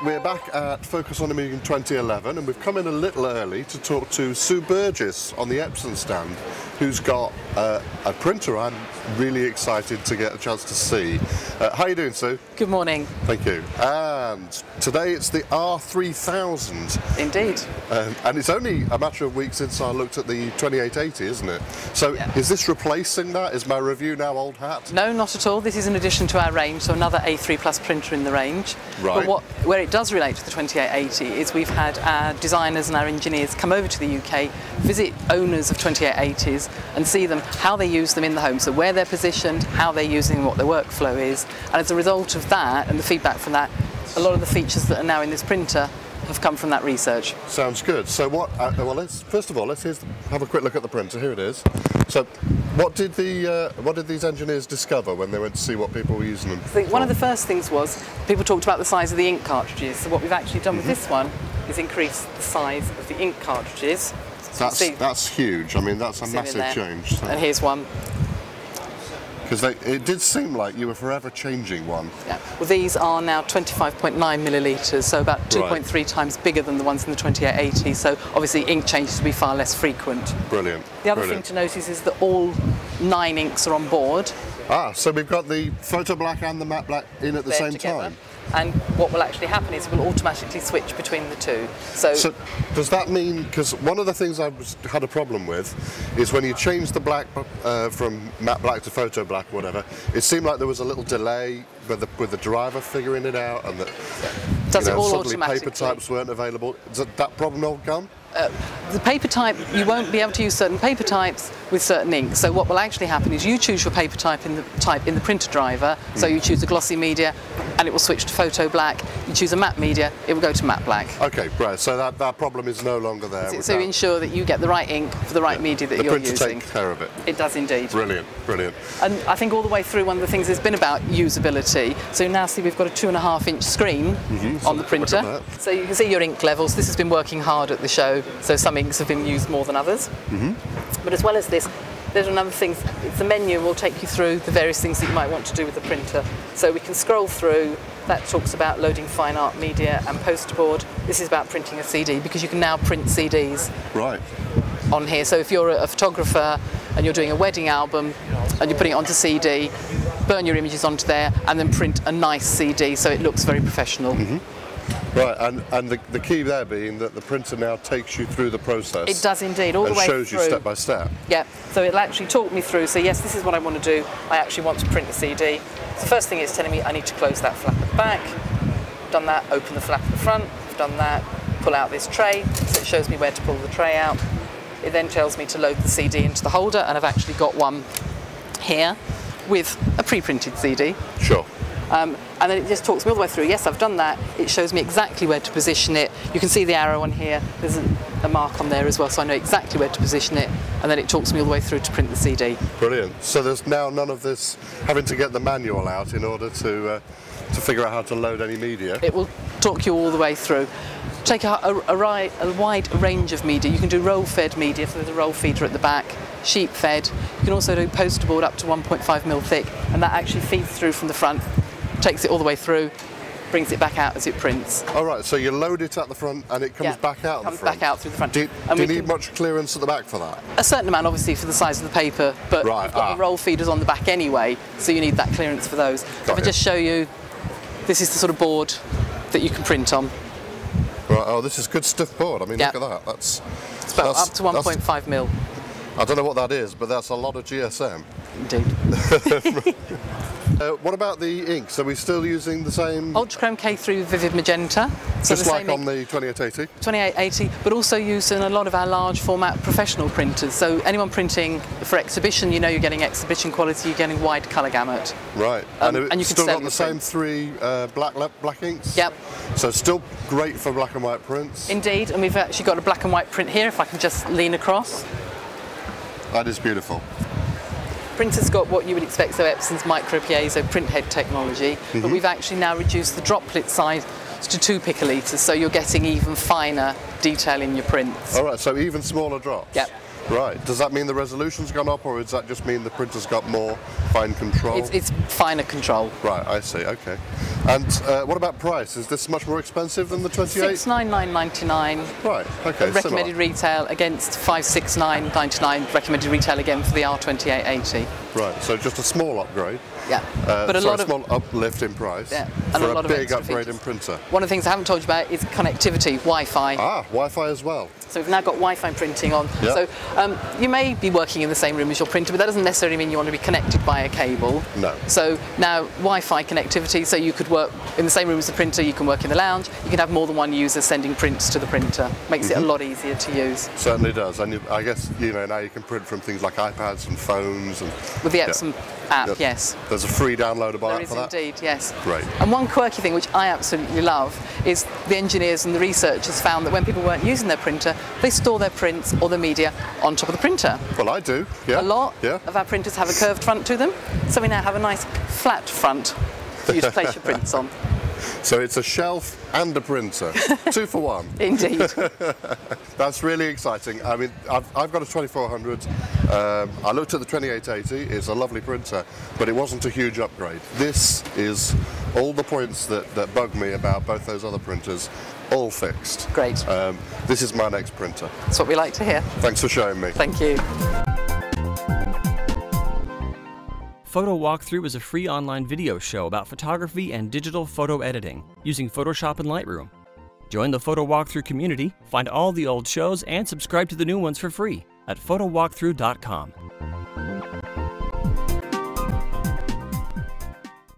we're back at Focus on Imaging 2011 and we've come in a little early to talk to Sue Burgess on the Epson stand, who's got a printer I'm really excited to get a chance to see. How are you doing, Sue? Good morning. Thank you. And today it's the R3000. Indeed. And it's only a matter of weeks since I looked at the 2880, isn't it? So Is this replacing that? Is my review now old hat? No, not at all. This is an addition to our range, so another A3 Plus printer in the range. Right. But where it does relate to the 2880 is we've had our designers and our engineers come over to the UK, visit owners of 2880s and see them, how they use them in the home, so where they're positioned, how they're using them, what their workflow is. And as a result of that and the feedback from that, a lot of the features that are now in this printer have come from that research. Sounds good. So what? Well, first of all, let's have a quick look at the printer. Here it is. So, what did these engineers discover when they went to see what people were using them for? One of the first things was people talked about the size of the ink cartridges. So what we've actually done with this one is increase the size of the ink cartridges. So that's huge. I mean, that's a massive change. So. And here's one. Because it did seem like you were forever changing one. Yeah. Well, these are now 25.9 millilitres, so about 2.3 times bigger than the ones in the 2880. So obviously ink changes will be far less frequent. Brilliant. The other thing to notice is that all 9 inks are on board. Ah, so we've got the photo black and the matte black in at the same time. And what will actually happen is it will automatically switch between the two. So does that mean, because one of the things I had a problem with is when you change the black from matte black to photo black or whatever, it seemed like there was a little delay with the driver figuring it out, and that suddenly paper types weren't available. Is that problem all gone? The paper type, you won't be able to use certain paper types with certain inks. So what will actually happen is you choose your paper type in the printer driver. So you choose a glossy media and it will switch to photo black. You choose a matte media, it will go to matte black. Okay, right. So that problem is no longer there. So ensure that you get the right ink for the right media that you're using. The printer takes care of it. It does indeed. Brilliant, brilliant. And I think all the way through, one of the things has been about usability. So now see we've got a 2.5-inch screen on the printer. So you can see your ink levels. This has been working hard at the show. So some inks have been used more than others. But as well as this, there's another thing. It's a menu. Will take you through the various things that you might want to do with the printer. So we can scroll through. That talks about loading fine art media and poster board. This is about printing a CD, because you can now print CDs on here. So if you're a photographer and you're doing a wedding album and you're putting it onto CD, burn your images onto there and then print a nice CD so it looks very professional. Right, and the key there being that the printer now takes you through the process. It does indeed, all the way through. And shows you step by step. Yeah, so it'll actually talk me through, so yes, this is what I want to do. I actually want to print a CD. So the first thing it's telling me, I need to close that flap at the back. Done that, open the flap at the front. Done that, pull out this tray. So it shows me where to pull the tray out. It then tells me to load the CD into the holder, and I've actually got one here with a pre-printed CD. Sure. And then it just talks me all the way through. Yes, I've done that. It shows me exactly where to position it. You can see the arrow on here. There's a mark on there as well, so I know exactly where to position it. And then it talks me all the way through to print the CD. Brilliant. So there's now none of this having to get the manual out in order to figure out how to load any media. It will talk you all the way through. Take a wide range of media. You can do roll-fed media, so there's a roll feeder at the back, sheet-fed. You can also do poster board up to 1.5mm thick, and that actually feeds through from the front. Takes it all the way through, brings it back out as it prints. All right, so you load it at the front and it comes back out the front? Comes back out through the front. Do you need much clearance at the back for that? A certain amount, obviously, for the size of the paper, but you've got the roll feeders on the back anyway, so you need that clearance for those. If I just show you, this is the sort of board that you can print on. Right, oh, this is good stiff board. I mean, look at that. It's about up to 1.5mm. I don't know what that is, but that's a lot of GSM. Indeed. What about the ink? So we're still using the same... Ultrachrome K3 Vivid Magenta. So just like on the 2880? 2880, but also used in a lot of our large format professional printers. So anyone printing for exhibition, you know you're getting exhibition quality, you're getting wide colour gamut. Right, and you can still got the same 3 black inks? Yep. So still great for black and white prints? Indeed, and we've actually got a black and white print here, if I can just lean across. That is beautiful. Printer's got what you would expect, so Epson's micro piezo print head technology, but we've actually now reduced the droplet size to 2 picolitres, so you're getting even finer detail in your prints. All right, so even smaller drops? Yep. Right. Does that mean the resolution's gone up, or does that just mean the printer's got more fine control? It's finer control. Right, I see, okay. And what about price? Is this much more expensive than the 28? $699.99. Right, okay, recommended retail against $569.99 recommended retail again for the R2880. Right, so just a small upgrade. Yeah, but a small uplift in price, and for a lot big of upgrade features. in printer. One of the things I haven't told you about is connectivity, Wi-Fi. Ah, Wi-Fi as well. So we've now got Wi-Fi printing on. Yep. So you may be working in the same room as your printer, but that doesn't necessarily mean you want to be connected by a cable. No. So now Wi-Fi connectivity, so you could work in the same room as the printer, you can work in the lounge, you can have more than one user sending prints to the printer. Makes it a lot easier to use. Certainly does, and I guess now you can print from things like iPads and phones. And with the Epson app, yes. There's a free downloadable app for that? There is indeed, yes. Great. And one quirky thing which I absolutely love is the engineers and the researchers found that when people weren't using their printer, they store their prints or the media on top of the printer. Well, I do, yeah. A lot of our printers have a curved front to them, so we now have a nice flat front for you to place your prints on. So it's a shelf and a printer, 2 for 1. Indeed. That's really exciting. I mean, I've got a 2400. I looked at the 2880. It's a lovely printer, but it wasn't a huge upgrade. This is all the points that bug me about both those other printers, all fixed. Great. This is my next printer. That's what we like to hear. Thanks for showing me. Thank you. Photo Walkthrough is a free online video show about photography and digital photo editing using Photoshop and Lightroom. Join the Photo Walkthrough community, find all the old shows, and subscribe to the new ones for free at photowalkthrough.com.